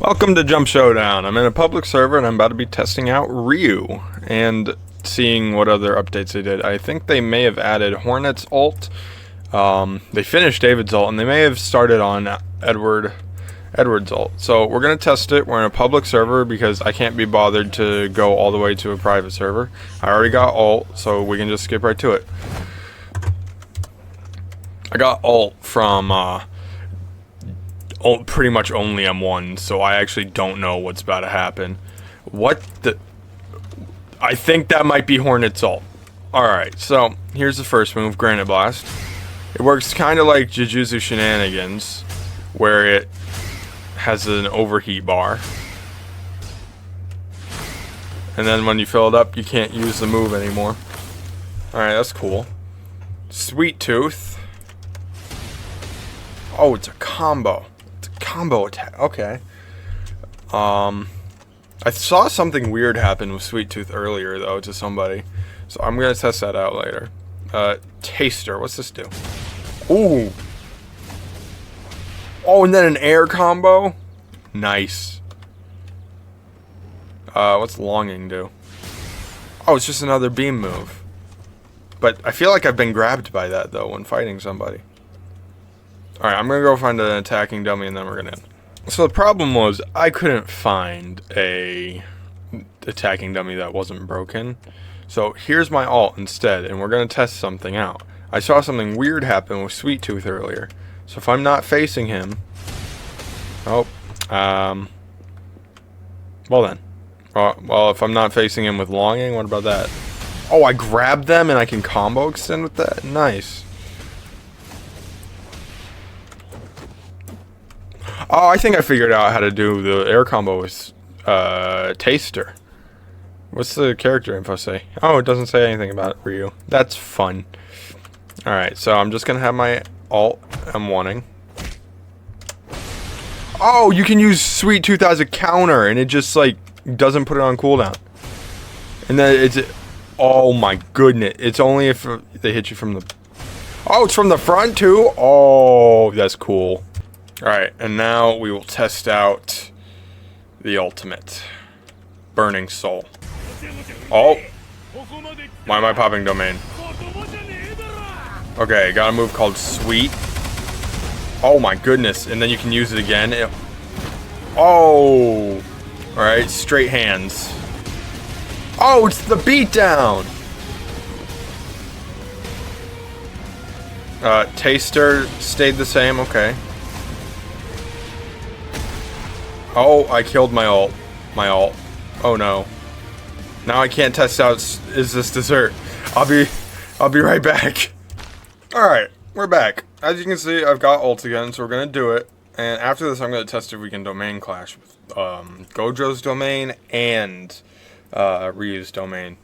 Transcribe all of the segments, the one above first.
Welcome to Jump Showdown. I'm in a public server and I'm about to be testing out Ryu and seeing what other updates they did. I think they may have added Hornet's ult. They finished David's ult and they may have started on Edward's ult. So we're going to test it. We're in a public server because I can't be bothered to go all the way to a private server. I already got ult, so we can just skip right to it. I got ult from pretty much only M1, so I actually don't know what's about to happen. What the... I think that might be Hornet's ult. Alright, so here's the first move, Granite Blast. It works kind of like Jujutsu Shenanigans, where it has an overheat bar. And then when you fill it up, you can't use the move anymore. Alright, that's cool. Sweet Tooth. Oh, it's a combo. Combo attack. Okay. I saw something weird happen with Sweet Tooth earlier though to somebody, so I'm gonna test that out later. Taster. What's this do? Ooh. Oh, and then an air combo. Nice. What's Longing do? Oh, it's just another beam move. But I feel like I've been grabbed by that though when fighting somebody. Alright, I'm gonna go find an attacking dummy and then we're gonna end. So the problem was, I couldn't find a attacking dummy that wasn't broken. So here's my ult instead, and we're gonna test something out. I saw something weird happen with Sweet Tooth earlier. So if I'm not facing him... Oh, well then. Well, if I'm not facing him with Longing, what about that? Oh, I grabbed them and I can combo extend with that? Nice. Oh, I think I figured out how to do the air combo with Taster. What's the character info say? Oh, it doesn't say anything about Ryu. That's fun. Alright, so I'm just gonna have my ult M1ing. Oh, you can use Sweet Tooth as a counter and it just like doesn't put it on cooldown. And then it's... Oh my goodness. It's only if they hit you from the... Oh, it's from the front too? Oh, that's cool. Alright, and now we will test out the ultimate. Burning Soul. Oh! Why am I popping domain? Okay, got a move called Sweet. Oh my goodness, and then you can use it again. Oh! Alright, straight hands. Oh, it's the beatdown! Taster stayed the same, okay. Oh, I killed my ult. Oh no. Now I can't test out is this dessert. I'll be right back. Alright, we're back. As you can see, I've got ult again, so we're gonna do it. And after this I'm gonna test if we can domain clash with Gojo's domain and Ryu's domain.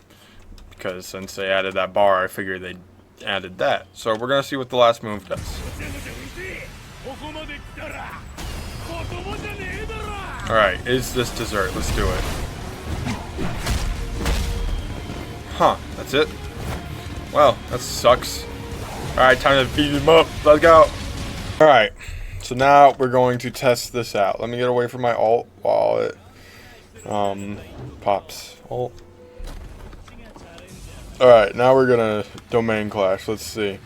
Because since they added that bar, I figured they added that. So we're gonna see what the last move does. Alright, is this dessert? Let's do it. Huh, that's it? Well, that sucks. Alright, time to beat him up. Let's go. Alright, so now we're going to test this out. Let me get away from my ult while it pops. Ult. Alright, now we're gonna domain clash. Let's see.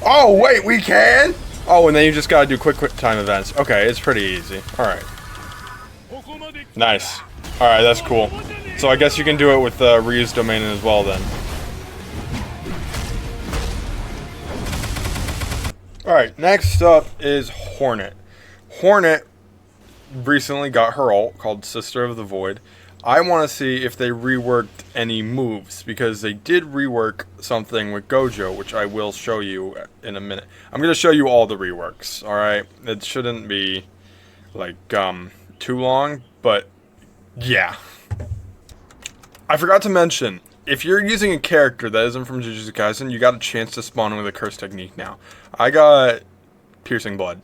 Oh, wait, we can? Oh, and then you just gotta do quick time events. Okay, it's pretty easy. Alright. Nice. Alright, that's cool. So I guess you can do it with Ryu's domain as well then. Alright, next up is Hornet. Hornet recently got her ult called Sister of the Void. I want to see if they reworked any moves, because they did rework something with Gojo, which I will show you in a minute. I'm going to show you all the reworks, alright? It shouldn't be, like, too long, but, yeah. I forgot to mention, if you're using a character that isn't from Jujutsu Kaisen, you got a chance to spawn with a curse technique now. I got Piercing Blood.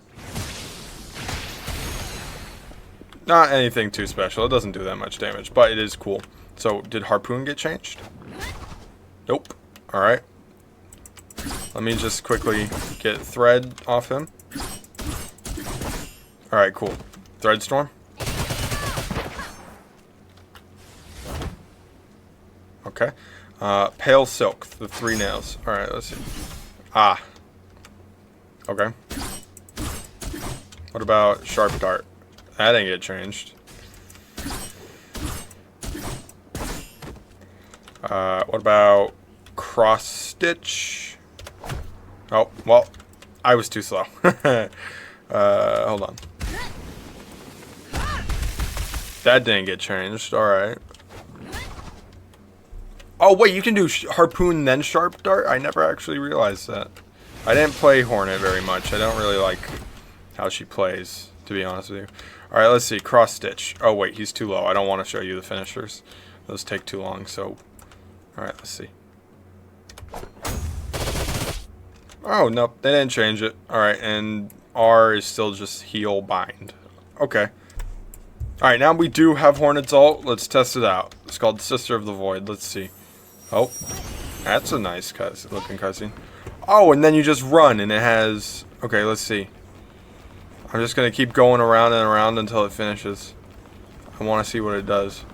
Not anything too special. It doesn't do that much damage, but it is cool. So, did Harpoon get changed? Nope. Alright. Let me just quickly get Thread off him. Alright, cool. Threadstorm. Okay. Pale Silk, the 3 nails. Alright, let's see. Ah. Okay. What about Sharp Dart? That didn't get changed. What about Cross Stitch? Oh, well, I was too slow. Hold on. That didn't get changed. Alright. Oh, wait, you can do Harpoon then Sharp Dart? I never actually realized that. I didn't play Hornet very much. I don't really like how she plays, to be honest with you. Alright, let's see. Cross Stitch. Oh, wait, he's too low. I don't want to show you the finishers. Those take too long, so... Alright, let's see. Oh, nope. They didn't change it. Alright, and R is still just heal bind. Okay. Alright, now we do have Hornet's ult. Let's test it out. It's called Sister of the Void. Let's see. Oh. That's a nice looking cutscene. Oh, and then you just run, and it has... Okay, let's see. I'm just going to keep going around and around until it finishes. I want to see what it does.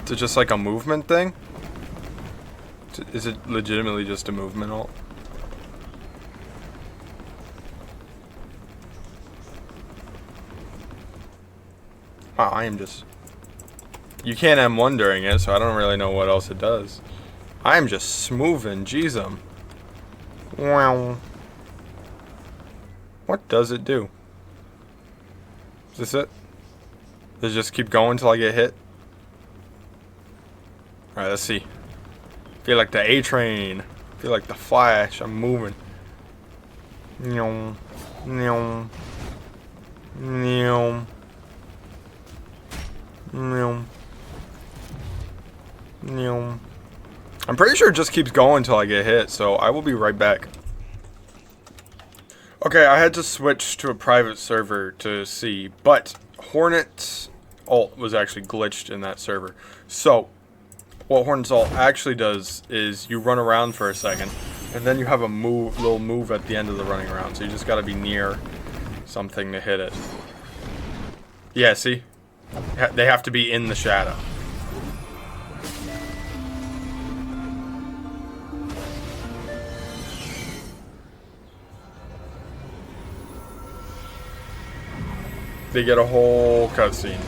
Is it just like a movement thing? Is it legitimately just a movement ult? Wow, I am just... You can't M1 during it, so I don't really know what else it does. I am just smoothing, jeez 'em. Wow. What does it do? Is this it? Does it just keep going till I get hit? Alright, let's see. Feel like the A-Train. Feel like the Flash. I'm moving. Nyom. Nyom. Nyom. Nyom. Nyom. I'm pretty sure it just keeps going until I get hit, so I will be right back. Okay, I had to switch to a private server to see, but Hornet's ult was actually glitched in that server. So, what Hornet's ult actually does is you run around for a second, and then you have a little move at the end of the running around, so you just gotta be near something to hit it. Yeah, see? They have to be in the shadow. They get a whole cutscene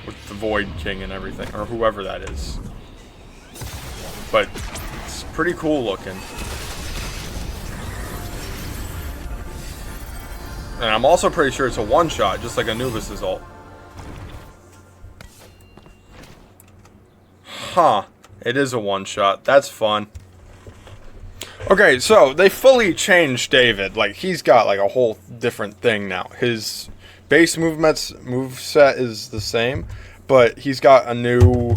with the Void King and everything, or whoever that is. But it's pretty cool looking. And I'm also pretty sure it's a one-shot, just like Anubis' ult. Huh. It is a one-shot. That's fun. Okay, so they fully changed David. Like, he's got like a whole different thing now. His base moveset is the same, but he's got a new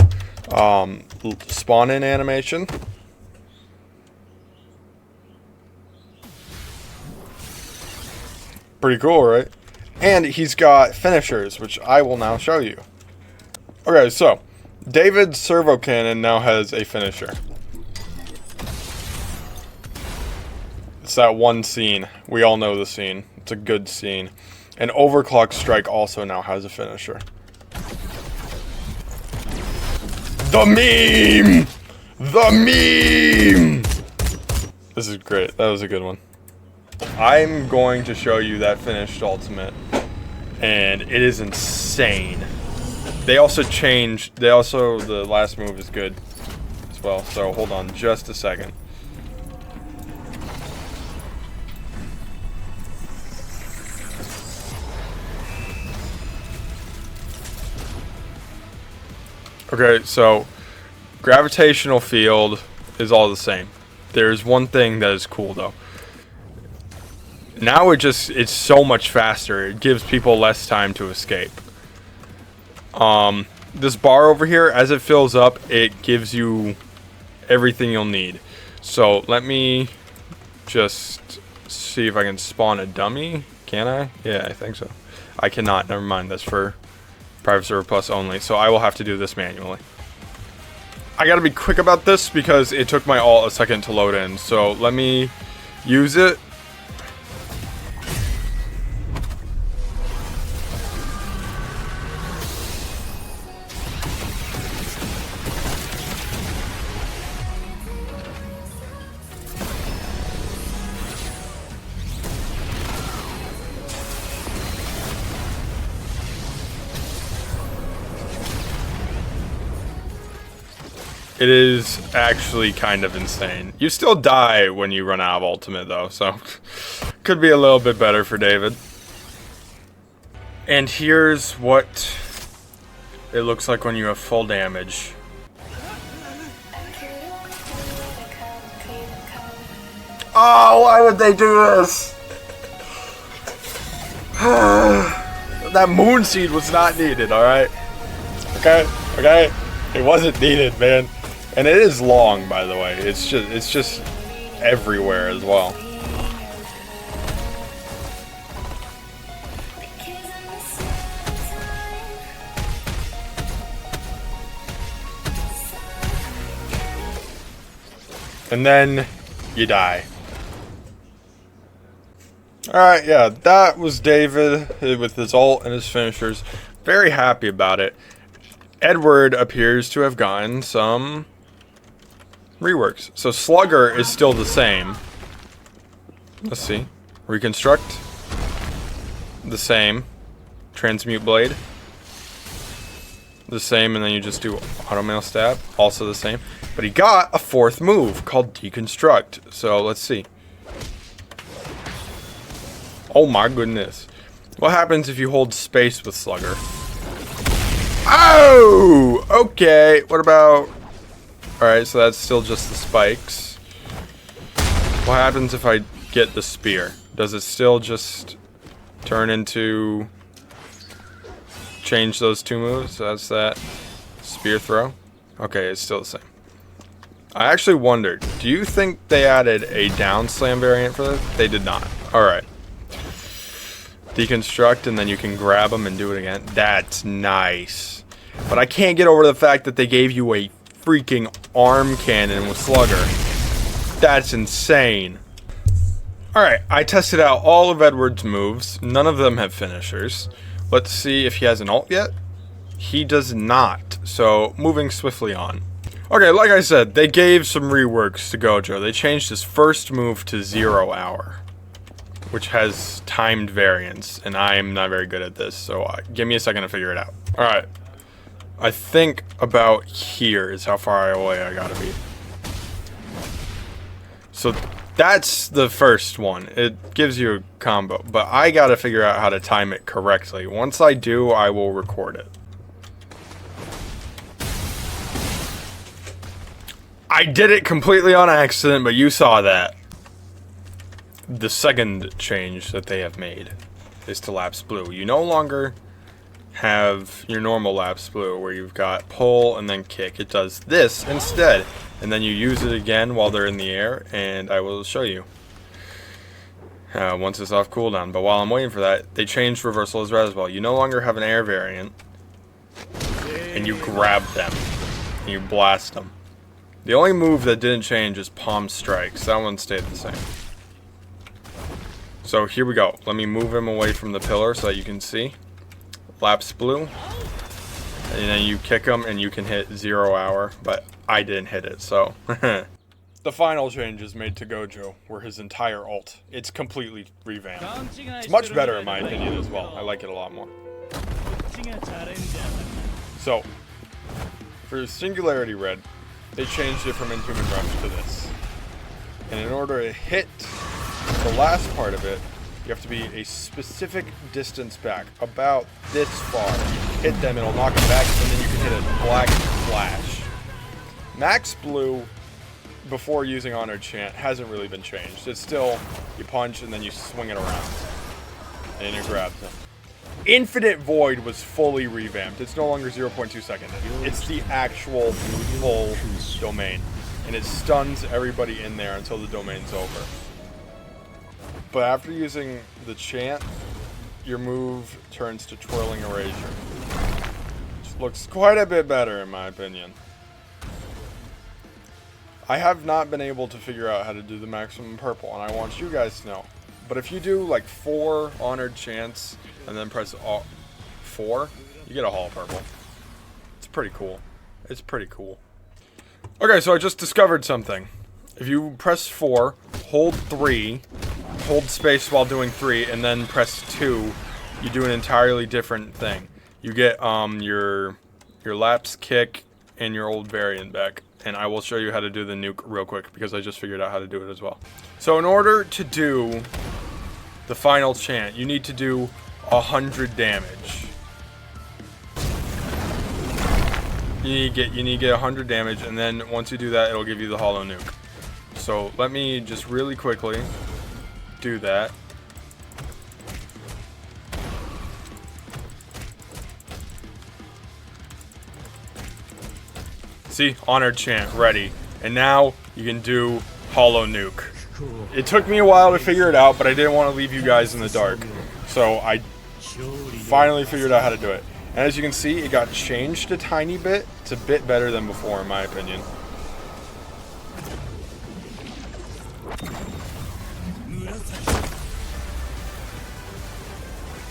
spawn-in animation. Pretty cool, right? And he's got finishers, which I will now show you. Okay, so David's servo cannon now has a finisher. It's that one scene. We all know the scene. It's a good scene. And Overclock Strike also now has a finisher. The meme! The meme! This is great. That was a good one. I'm going to show you that finished ultimate. And it is insane. They also changed... the last move is good as well. So hold on just a second. Okay, so gravitational field is all the same. There's one thing that is cool though. Now it's so much faster. It gives people less time to escape. This bar over here, as it fills up, it gives you everything you'll need. So let me just see if I can spawn a dummy. Can I? Yeah, I think so. I cannot. Never mind. That's for Private Server Plus only, so I will have to do this manually. I gotta be quick about this because it took my ult a second to load in, so let me use it. It is actually kind of insane. You still die when you run out of ultimate though, so could be a little bit better for David. And here's what it looks like when you have full damage. Oh, why would they do this? That moon seed was not needed, alright? Okay? It wasn't needed, man. And it is long, by the way. It's just everywhere as well. And then you die. Alright, yeah, that was David with his ult and his finishers. Very happy about it. Edward appears to have gotten some reworks. So Slugger is still the same. Let's see. Reconstruct. The same. Transmute Blade. The same, and then you just do Auto Mail Stab. Also the same. But he got a fourth move called Deconstruct. So let's see. Oh my goodness. What happens if you hold space with Slugger? Oh! Okay, what about... Alright, so that's still just the spikes. What happens if I get the spear? Does it still just turn into... Change those two moves? So that's that. Spear throw? Okay, it's still the same. I actually wondered, do you think they added a down slam variant for this? They did not. Alright. Deconstruct, and then you can grab them and do it again. That's nice. But I can't get over the fact that they gave you a freaking arm cannon with Slugger. That's insane. Alright, I tested out all of Edward's moves. None of them have finishers. Let's see if he has an ult yet. He does not. So, moving swiftly on. Okay, like I said, they gave some reworks to Gojo. They changed his first move to 0 hour, which has timed variants, and I'm not very good at this, so give me a second to figure it out. Alright. I think about here is how far away I gotta be. So that's the first one. It gives you a combo, but I gotta figure out how to time it correctly. Once I do, I will record it. I did it completely on accident, but you saw that. The second change that they have made is to lapse blue. You no longer have your normal lapse blue where you've got pull and then kick. It does this instead, and then you use it again while they're in the air, and I will show you once it's off cooldown. But while I'm waiting for that, they changed reversal as well. You no longer have an air variant, and you grab them and you blast them. The only move that didn't change is palm strikes. That one stayed the same. So here we go. Let me move him away from the pillar so that you can see. Lapse blue. And then you kick him and you can hit 0 hour, but I didn't hit it, so. The final changes made to Gojo were his entire ult. It's completely revamped. It's much better in my opinion as well. I like it a lot more. So, for Singularity Red, they changed it from Inhuman Rush to this. And in order to hit the last part of it, you have to be a specific distance back, about this far. Hit them, it'll knock them back, and then you can hit a black flash. Max Blue, before using Honored Chant, hasn't really been changed. It's still, you punch and then you swing it around. And you grab them. Infinite Void was fully revamped. It's no longer 0.2 seconds. It's the actual full domain. And it stuns everybody in there until the domain's over. But after using the chant, your move turns to Twirling Erasure. Which looks quite a bit better in my opinion. I have not been able to figure out how to do the maximum purple, and I want you guys to know. But if you do like 4 honored chants and then press 4, you get a hall purple. It's pretty cool. It's pretty cool. Okay, so I just discovered something. If you press 4, hold 3, hold space while doing 3, and then press 2, you do an entirely different thing. You get your lapse kick and your old variant back. and I will show you how to do the nuke real quick because I just figured out how to do it as well. So in order to do the final chant, you need to do 100 damage. You need to get 100 damage, and then once you do that, it'll give you the hollow nuke. So let me just really quickly do that. See, honored chant ready, and now you can do hollow nuke. It took me a while to figure it out, but I didn't want to leave you guys in the dark, so I finally figured out how to do it. And as you can see, it got changed a tiny bit. It's a bit better than before, in my opinion.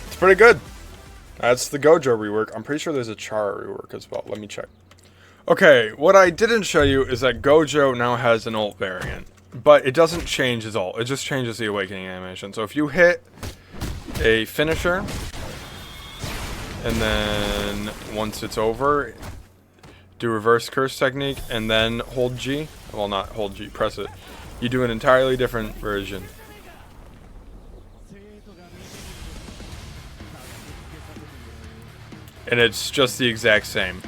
It's pretty good. That's the Gojo rework. I'm pretty sure there's a Chara rework as well. Let me check. Okay, what I didn't show you is that Gojo now has an ult variant. But it doesn't change his ult. It just changes the awakening animation. So if you hit a finisher, and then once it's over, do reverse curse technique, and then hold G. Well, not hold G, press it. You do an entirely different version. And it's just the exact same.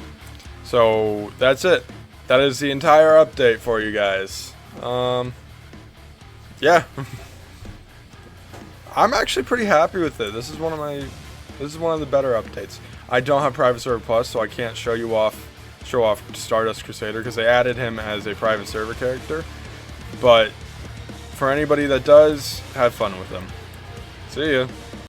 So that's it. That is the entire update for you guys. Yeah. I'm actually pretty happy with it. This is one of the better updates. I don't have Private Server Plus, so I can't show off Stardust Crusader because they added him as a private server character. But for anybody that does, have fun with him. See ya.